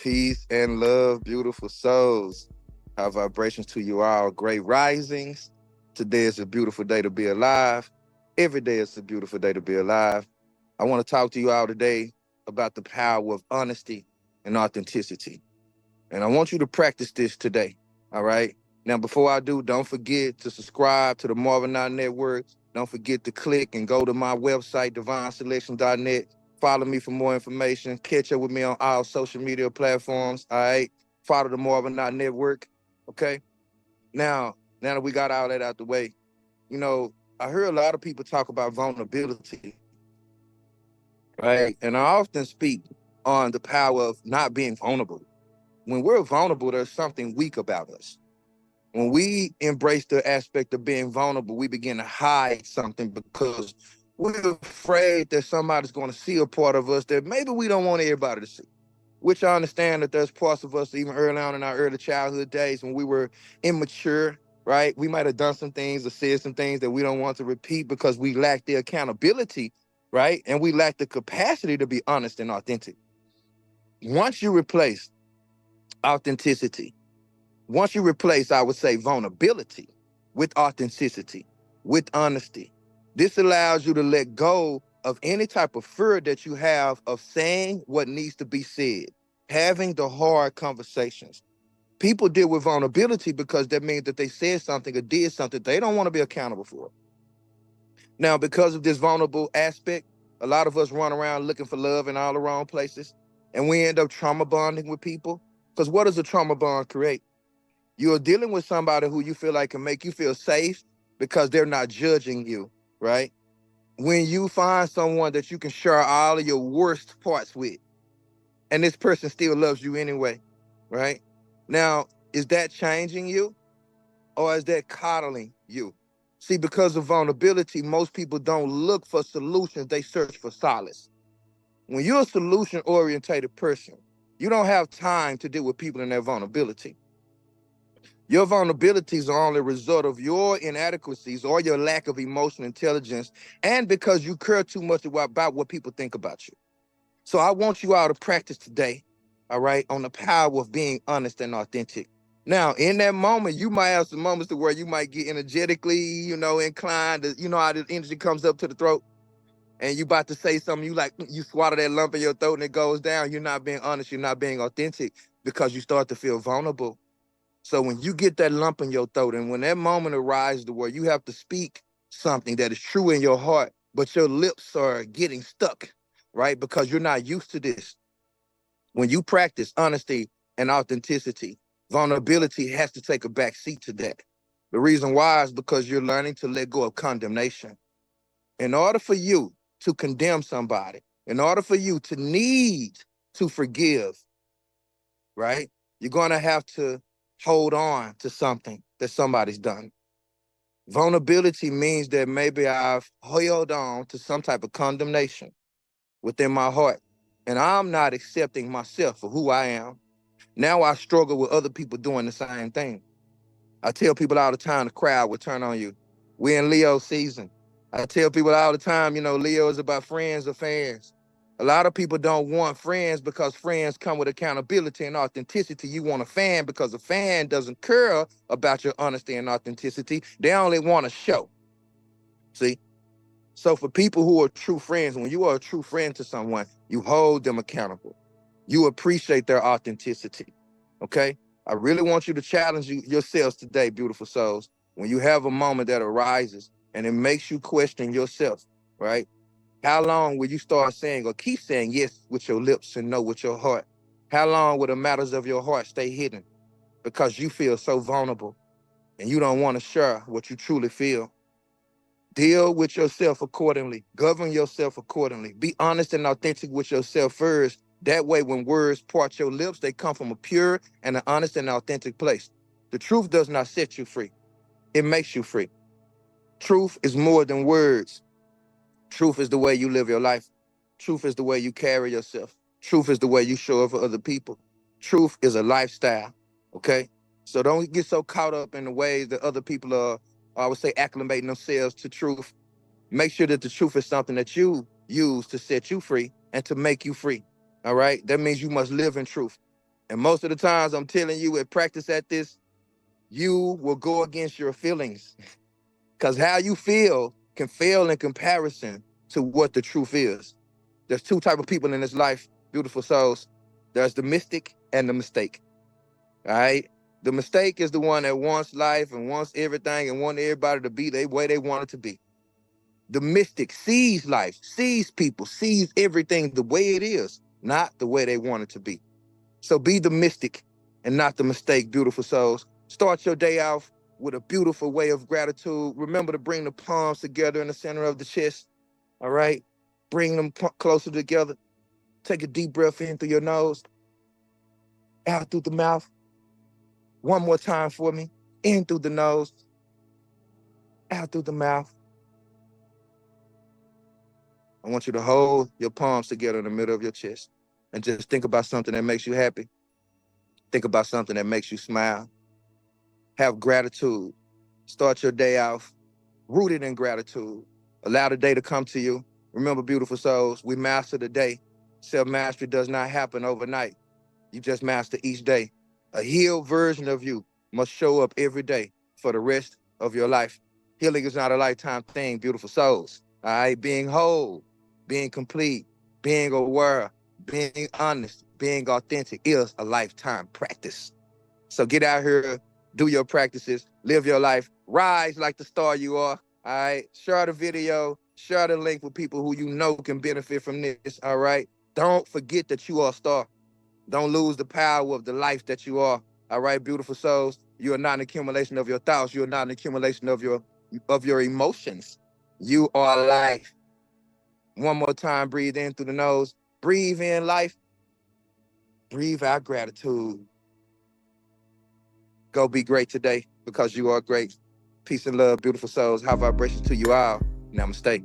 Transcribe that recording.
Peace and love, beautiful souls. High vibrations to you all. Great risings. Today is a beautiful day to be alive. Every day is a beautiful day to be alive. I want to talk to you all today about the power of honesty and authenticity. And I want you to practice this today. All right. Now, before I do, don't forget to subscribe to the Marvin Knott Network. Don't forget to click and go to my website, divineselection.net. Follow me for more information. Catch up with me on all social media platforms. All right. Follow the Marvin Knott Network. Okay. Now that we got all that out the way, I hear a lot of people talk about vulnerability, right? And I often speak on the power of not being vulnerable. When we're vulnerable, there's something weak about us. When we embrace the aspect of being vulnerable, we begin to hide something because we're afraid that somebody's going to see a part of us that maybe we don't want everybody to see. Which I understand that there's parts of us even early on in our early childhood days when we were immature, right? We might have done some things or said some things that we don't want to repeat because we lack the accountability, right? And we lack the capacity to be honest and authentic. Once you replace authenticity, once you replace, I would say, vulnerability with authenticity, with honesty, this allows you to let go of any type of fear that you have of saying what needs to be said, having the hard conversations. People deal with vulnerability because that means that they said something or did something they don't want to be accountable for. Now, because of this vulnerable aspect, a lot of us run around looking for love in all the wrong places, and we end up trauma bonding with people. Because what does a trauma bond create? You're dealing with somebody who you feel like can make you feel safe because they're not judging you, right? When you find someone that you can share all of your worst parts with, and this person still loves you anyway, right? Now, is that changing you or is that coddling you? See, because of vulnerability, most people don't look for solutions, they search for solace. When you're a solution-orientated person, you don't have time to deal with people in their vulnerability. Your vulnerabilities are only a result of your inadequacies or your lack of emotional intelligence, and because you care too much about what people think about you. So I want you all to practice today, all right, on the power of being honest and authentic. Now, in that moment, you might have some moments to where you might get energetically, inclined to, how the energy comes up to the throat and you about to say something, you swallow that lump in your throat and it goes down. You're not being honest. You're not being authentic because you start to feel vulnerable. So when you get that lump in your throat and when that moment arises to where you have to speak something that is true in your heart, but your lips are getting stuck, right? Because you're not used to this. When you practice honesty and authenticity, vulnerability has to take a back seat to that. The reason why is because you're learning to let go of condemnation. In order for you to condemn somebody, in order for you to need to forgive, right? You're going to have to hold on to something that somebody's done. Vulnerability means that maybe I've held on to some type of condemnation within my heart, and I'm not accepting myself for who I am. Now I struggle with other people doing the same thing. I tell people all the time, the crowd will turn on you. We're in Leo season. I tell people all the time, Leo is about friends or fans. A lot of people don't want friends because friends come with accountability and authenticity. You want a fan because a fan doesn't care about your honesty and authenticity. They only want a show. See? So for people who are true friends, when you are a true friend to someone, you hold them accountable. You appreciate their authenticity. Okay? I really want you to challenge yourselves today, beautiful souls. When you have a moment that arises and it makes you question yourself, right? How long will you start saying or keep saying yes with your lips and no with your heart? How long will the matters of your heart stay hidden because you feel so vulnerable and you don't want to share what you truly feel? Deal with yourself accordingly. Govern yourself accordingly. Be honest and authentic with yourself first. That way, when words part your lips, they come from a pure and an honest and authentic place. The truth does not set you free. It makes you free. Truth is more than words. Truth is the way you live your life. Truth is the way you carry yourself. Truth is the way you show up for other people. Truth is a lifestyle, okay? So don't get so caught up in the ways that other people are, I would say, acclimating themselves to truth. Make sure that the truth is something that you use to set you free and to make you free, all right? That means you must live in truth. And most of the times, I'm telling you, at practice at this, you will go against your feelings. Because how you feel can fail in comparison to what the truth is. There's two type of people in this life, beautiful souls. There's the mystic and the mistake. All right. The mistake is the one that wants life and wants everything and wants everybody to be the way they want it to be. The mystic sees life, sees people, sees everything the way it is, not the way they want it to be. So be the mystic and not the mistake, beautiful souls. Start your day off with a beautiful way of gratitude. Remember to bring the palms together in the center of the chest. All right. Bring them closer together. Take a deep breath in through your nose, out through the mouth. One more time for me. In through the nose, out through the mouth. I want you to hold your palms together in the middle of your chest and just think about something that makes you happy. Think about something that makes you smile. Have gratitude. Start your day off rooted in gratitude. Allow the day to come to you. Remember, beautiful souls, we master the day. Self-mastery does not happen overnight. You just master each day. A healed version of you must show up every day for the rest of your life. Healing is not a lifetime thing, beautiful souls. All right, being whole, being complete, being aware, being honest, being authentic is a lifetime practice. So get out here, do your practices, live your life, rise like the star you are. All right, share the video, share the link with people who you know can benefit from this. All right, don't forget that you are a star. Don't lose the power of the life that you are. All right, beautiful souls. You are not an accumulation of your thoughts. You are not an accumulation of your emotions. You are life. One more time, breathe in through the nose. Breathe in life. Breathe out gratitude. Go be great today because you are great. Peace and love, beautiful souls. High vibrations to you all. Namaste.